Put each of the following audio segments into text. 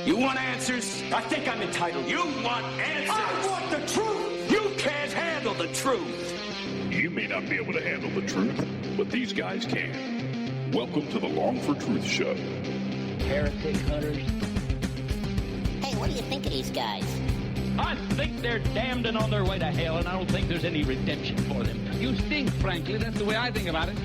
You want answers? I think I'm entitled. You want answers? I want the truth! You can't handle the truth! You may not be able to handle the truth, but these guys can. Welcome to the Long for Truth Show. Heretic hunters. Hey, what do you think of these guys? I think they're damned and on their way to hell, and I don't think there's any redemption for them. You stink, frankly. That's the way I think about it.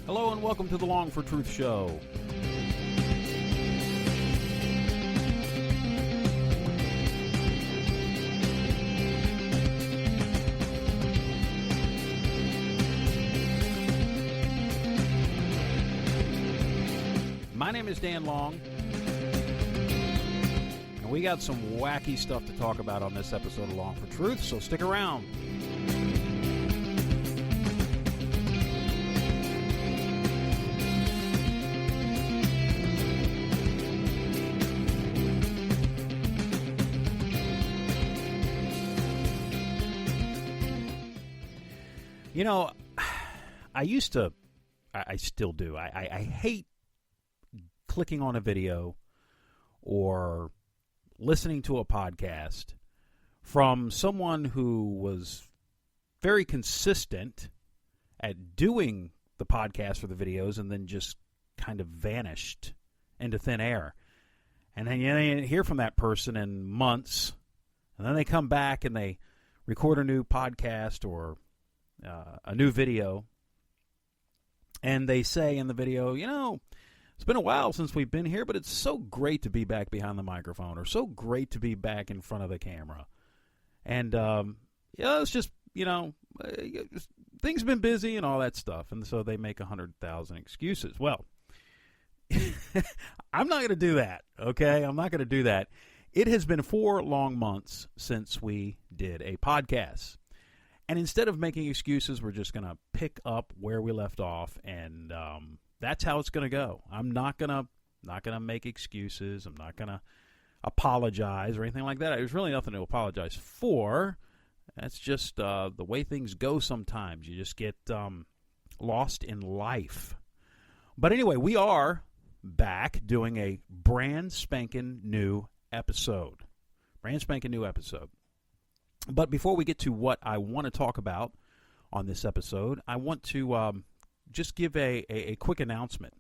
Hello and welcome to the Long for Truth Show. My name is Dan Long, and we got some wacky stuff to talk about on this episode of Long for Truth, so stick around. You know, I still do. I hate clicking on a video or listening to a podcast from someone who was very consistent at doing the podcast or the videos and then just kind of vanished into thin air. And then you hear from that person in months, and then they come back and they record a new podcast or a new video, and they say in the video, you know, it's been a while since we've been here, but it's so great to be back behind the microphone, or so great to be back in front of the camera. And, it's just, things have been busy and all that stuff. And so they make 100,000 excuses. Well, I'm not going to do that, okay? I'm not going to do that. It has been 4 long months since we did a podcast. And instead of making excuses, we're just going to pick up where we left off, and that's how it's going to go. I'm not gonna make excuses. I'm not gonna apologize or anything like that. There's really nothing to apologize for. That's just the way things go sometimes. You just get lost in life. But anyway, we are back doing a brand spanking new episode. But before we get to what I want to talk about on this episode, I want to just give a quick announcement.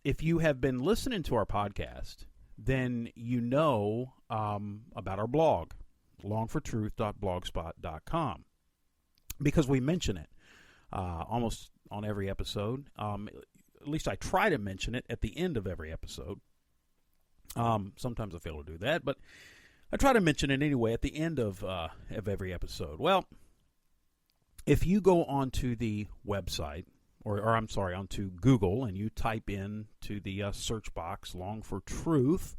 If you have been listening to our podcast, then you know about our blog, longfortruth.blogspot.com, because we mention it almost on every episode. At least I try to mention it at the end of every episode. Sometimes I fail to do that, but I try to mention it anyway at the end of every episode. Well, if you go onto the website, onto Google, and you type in to the search box, Long for Truth,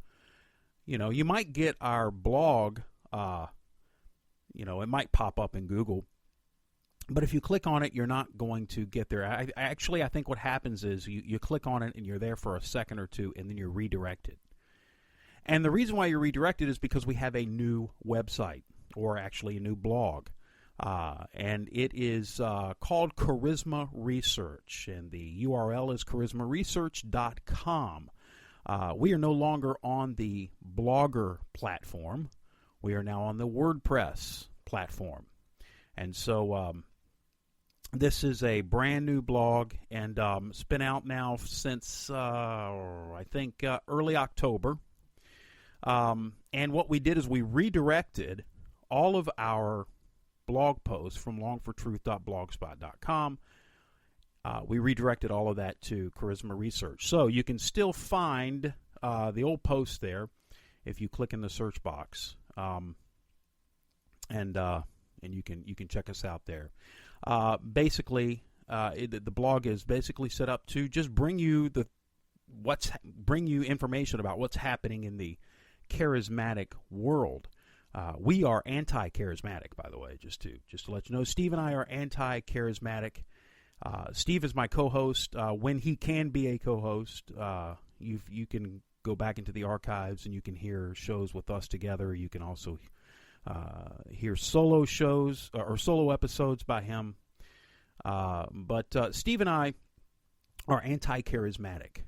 you might get our blog, it might pop up in Google. But if you click on it, you're not going to get there. I think what happens is you click on it and you're there for a second or two, and then you're redirected. And the reason why you're redirected is because we have a new website, or actually a new blog. And it is called Charisma Research, and the URL is charismaresearch.com. We are no longer on the Blogger platform. We are now on the WordPress platform. And so this is a brand new blog, and it's been out now since, I think, early October. And what we did is we redirected all of our blog posts from longfortruth.blogspot.com. We redirected all of that to Charisma Research. So you can still find the old post there if you click in the search box, and you can check us out there. Basically, the blog is basically set up to just bring you information about what's happening in the charismatic world. We are anti-charismatic, by the way, just to let you know. Steve and I are anti-charismatic. Steve is my co-host. When he can be a co-host, you can go back into the archives and you can hear shows with us together. You can also hear solo shows or solo episodes by him. But Steve and I are anti-charismatic.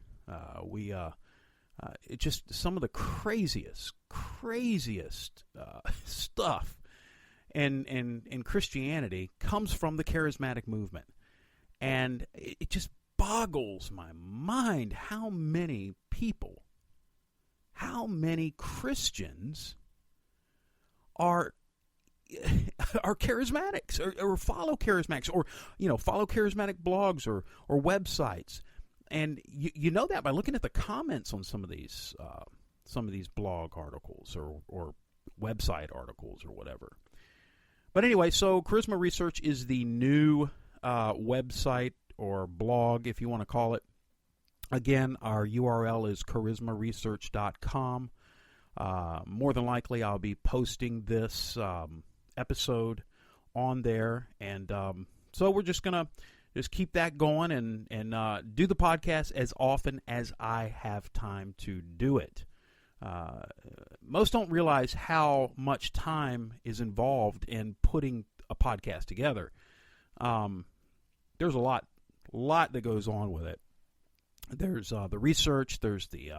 It's just some of the craziest stuff in Christianity comes from the charismatic movement. And it just boggles my mind how many people, how many Christians are charismatics or follow charismatics or, follow charismatic blogs or websites. And you know that by looking at the comments on some of these blog articles or website articles or whatever. But anyway, so Charisma Research is the new website or blog, if you want to call it. Again, our URL is charismaresearch.com. More than likely, I'll be posting this episode on there. And so we're just going to just keep that going and do the podcast as often as I have time to do it. Most don't realize how much time is involved in putting a podcast together. There's a lot that goes on with it. There's the research, there's the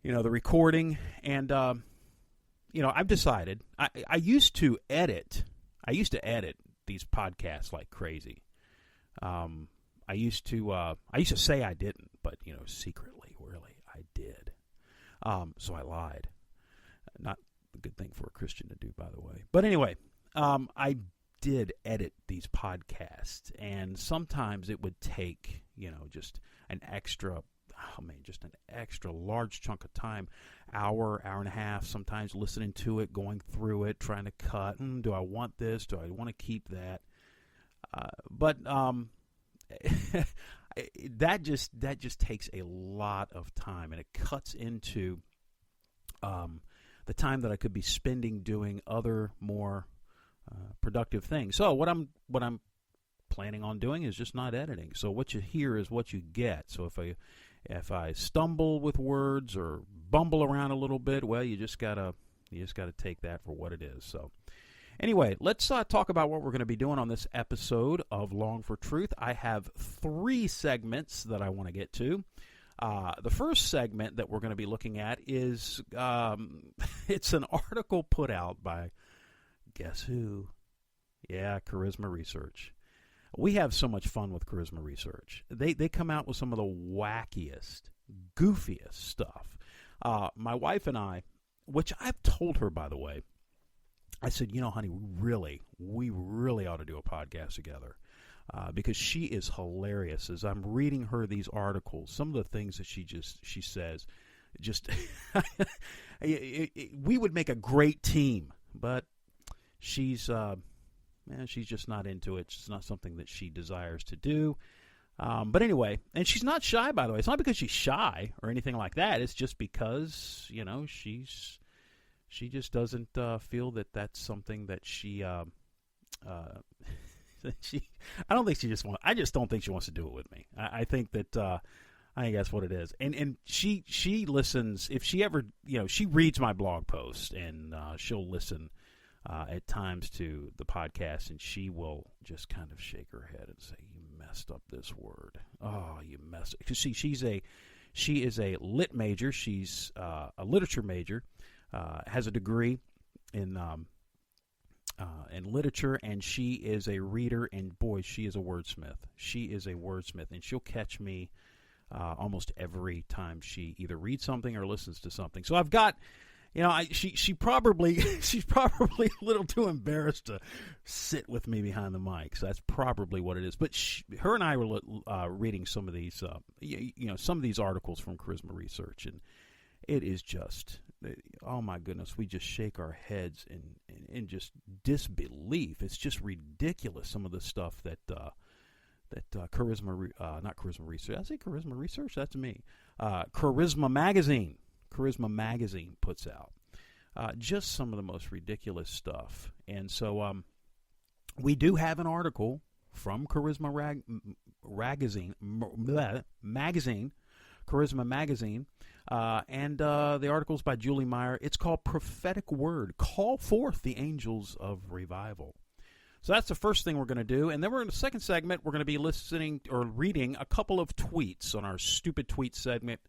the recording, and I've decided I used to edit these podcasts like crazy. I used to say I didn't, but secretly, really, I did. So I lied. Not a good thing for a Christian to do, by the way. But anyway, I did edit these podcasts, and sometimes it would take, just an extra large chunk of time, hour and a half, sometimes listening to it, going through it, trying to cut. Do I want this? Do I want to keep that? But that just takes a lot of time, and it cuts into the time that I could be spending doing other more productive things. So what I'm planning on doing is just not editing. So what you hear is what you get. So if I stumble with words or bumble around a little bit, well, you just gotta take that for what it is. So anyway, let's talk about what we're going to be doing on this episode of Long for Truth. I have 3 segments that I want to get to. The first segment that we're going to be looking at is it's an article put out by, guess who? Yeah, Charisma Research. We have so much fun with Charisma Research. They come out with some of the wackiest, goofiest stuff. My wife and I, which I've told her, by the way, I said, honey, we really ought to do a podcast together because she is hilarious. As I'm reading her these articles, some of the things that she says, we would make a great team, but she's just not into it. It's not something that she desires to do. But anyway, and she's not shy, by the way. It's not because she's shy or anything like that. It's just because, she just doesn't feel that that's something that she I just don't think she wants to do it with me. I think that's what it is. And she listens, if she ever, she reads my blog post, and she'll listen at times to the podcast, and she will just kind of shake her head and say, "You messed up this word. Oh, you messed it." Because she is a lit major. She's a literature major. Has a degree in literature, and she is a reader, and boy, she is a wordsmith. She is a wordsmith, and she'll catch me almost every time she either reads something or listens to something. So I've got, she's probably a little too embarrassed to sit with me behind the mic. So that's probably what it is. But her and I were reading some of these, some of these articles from Charisma Research, and it is just, oh my goodness, we just shake our heads in just disbelief. It's just ridiculous, some of the stuff that Charisma Research. I say Charisma Research? That's me. Charisma Magazine puts out. Just some of the most ridiculous stuff. And so we do have an article from Charisma Magazine, Charisma Magazine, And the article's by Julie Meyer. It's called Prophetic Word, Call Forth the Angels of Revival. So that's the first thing we're going to do. And then we're in the second segment, we're going to be listening or reading a couple of tweets on our Stupid Tweet segment.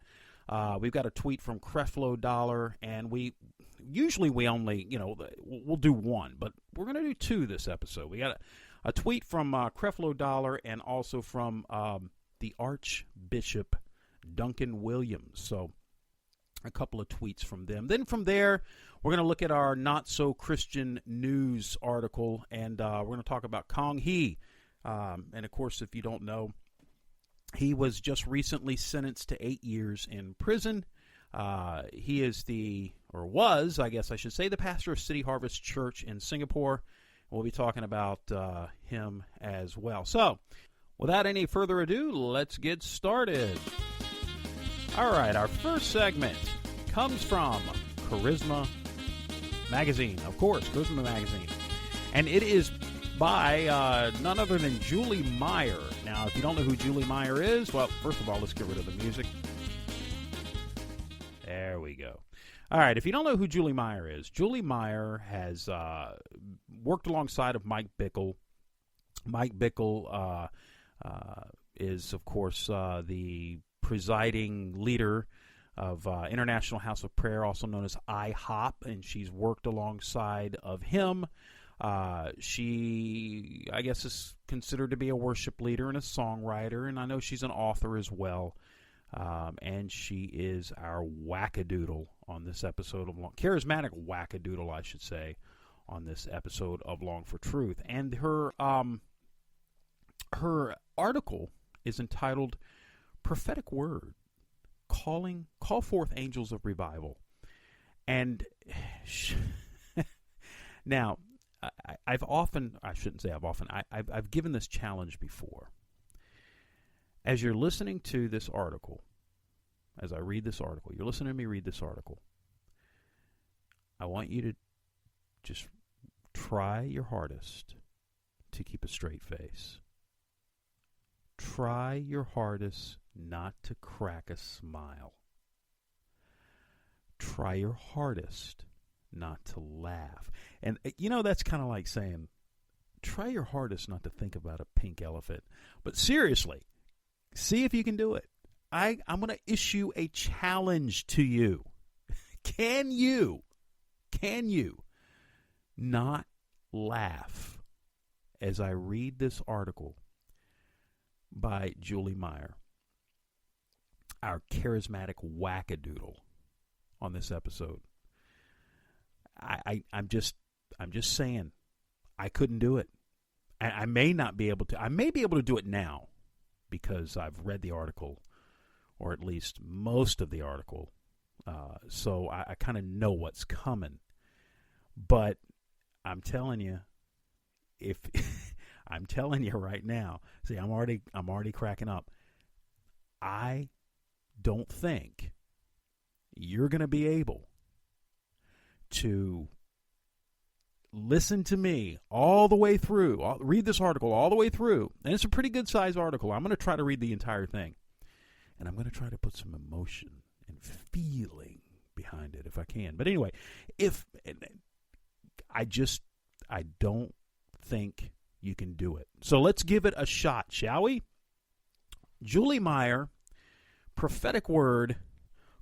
We've got a tweet from Creflo Dollar, and we only, we'll do one, but we're going to do two this episode. We got a tweet from Creflo Dollar and also from the Archbishop Duncan Williams. So a couple of tweets from them. Then from there, we're going to look at our not-so-Christian news article, and we're going to talk about Kong Hee. And, of course, if you don't know, he was just recently sentenced to 8 years in prison. He is was, I guess I should say, the pastor of City Harvest Church in Singapore. We'll be talking about him as well. So, without any further ado, let's get started. All right, our first segment comes from Charisma Magazine. Of course, Charisma Magazine. And it is by none other than Julie Meyer. Now, if you don't know who Julie Meyer is, well, first of all, let's get rid of the music. There we go. All right, if you don't know who Julie Meyer is, Julie Meyer has worked alongside of Mike Bickle. Mike Bickle is, of course, the presiding leader of International House of Prayer, also known as IHOP, and she's worked alongside of him. She, I guess, is considered to be a worship leader and a songwriter, and I know she's an author as well. And she is our wackadoodle on this episode of charismatic wackadoodle, I should say, on this episode of Long for Truth. And her article is entitled Prophetic Word, Call Forth Angels of Revival. And now, I've given this challenge before. As you're listening to this article, as I read this article, you're listening to me read this article, I want you to just try your hardest to keep a straight face. Try your hardest not to crack a smile. Try your hardest not to laugh. And, that's kind of like saying, try your hardest not to think about a pink elephant. But seriously, see if you can do it. I'm going to issue a challenge to you. Can you not laugh as I read this article by Julie Meyer, our charismatic wackadoodle on this episode? I'm just saying, I couldn't do it. I may not be able to. I may be able to do it now because I've read the article, or at least most of the article, so I kind of know what's coming. But I'm telling you, I'm telling you right now. See, I'm already cracking up. I don't think you're going to be able to listen to me all the way through, read this article all the way through, and it's a pretty good-sized article. I'm going to try to read the entire thing, and I'm going to try to put some emotion and feeling behind it if I can. But anyway, I don't think you can do it. So let's give it a shot, shall we? Julie Meyer, Prophetic Word,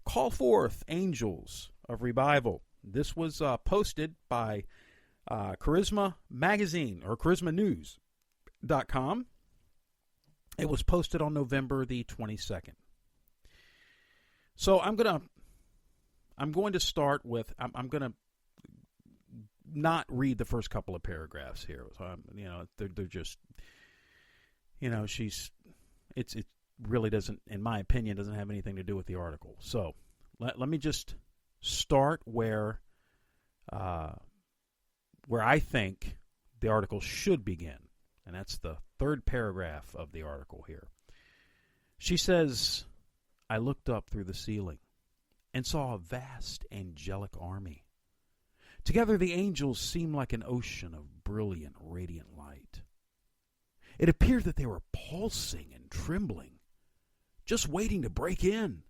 Call Forth Angels of Revival. This was posted by Charisma Magazine, or charismanews.com. It was posted on November the 22nd. So I'm going to start with, I'm going to not read the first couple of paragraphs here. They're just, it really doesn't, in my opinion, doesn't have anything to do with the article. So let me just start where I think the article should begin, and that's the third paragraph of the article here. She says, I looked up through the ceiling and saw a vast angelic army. Together the angels seemed like an ocean of brilliant, radiant light. It appeared that they were pulsing and trembling, just waiting to break in.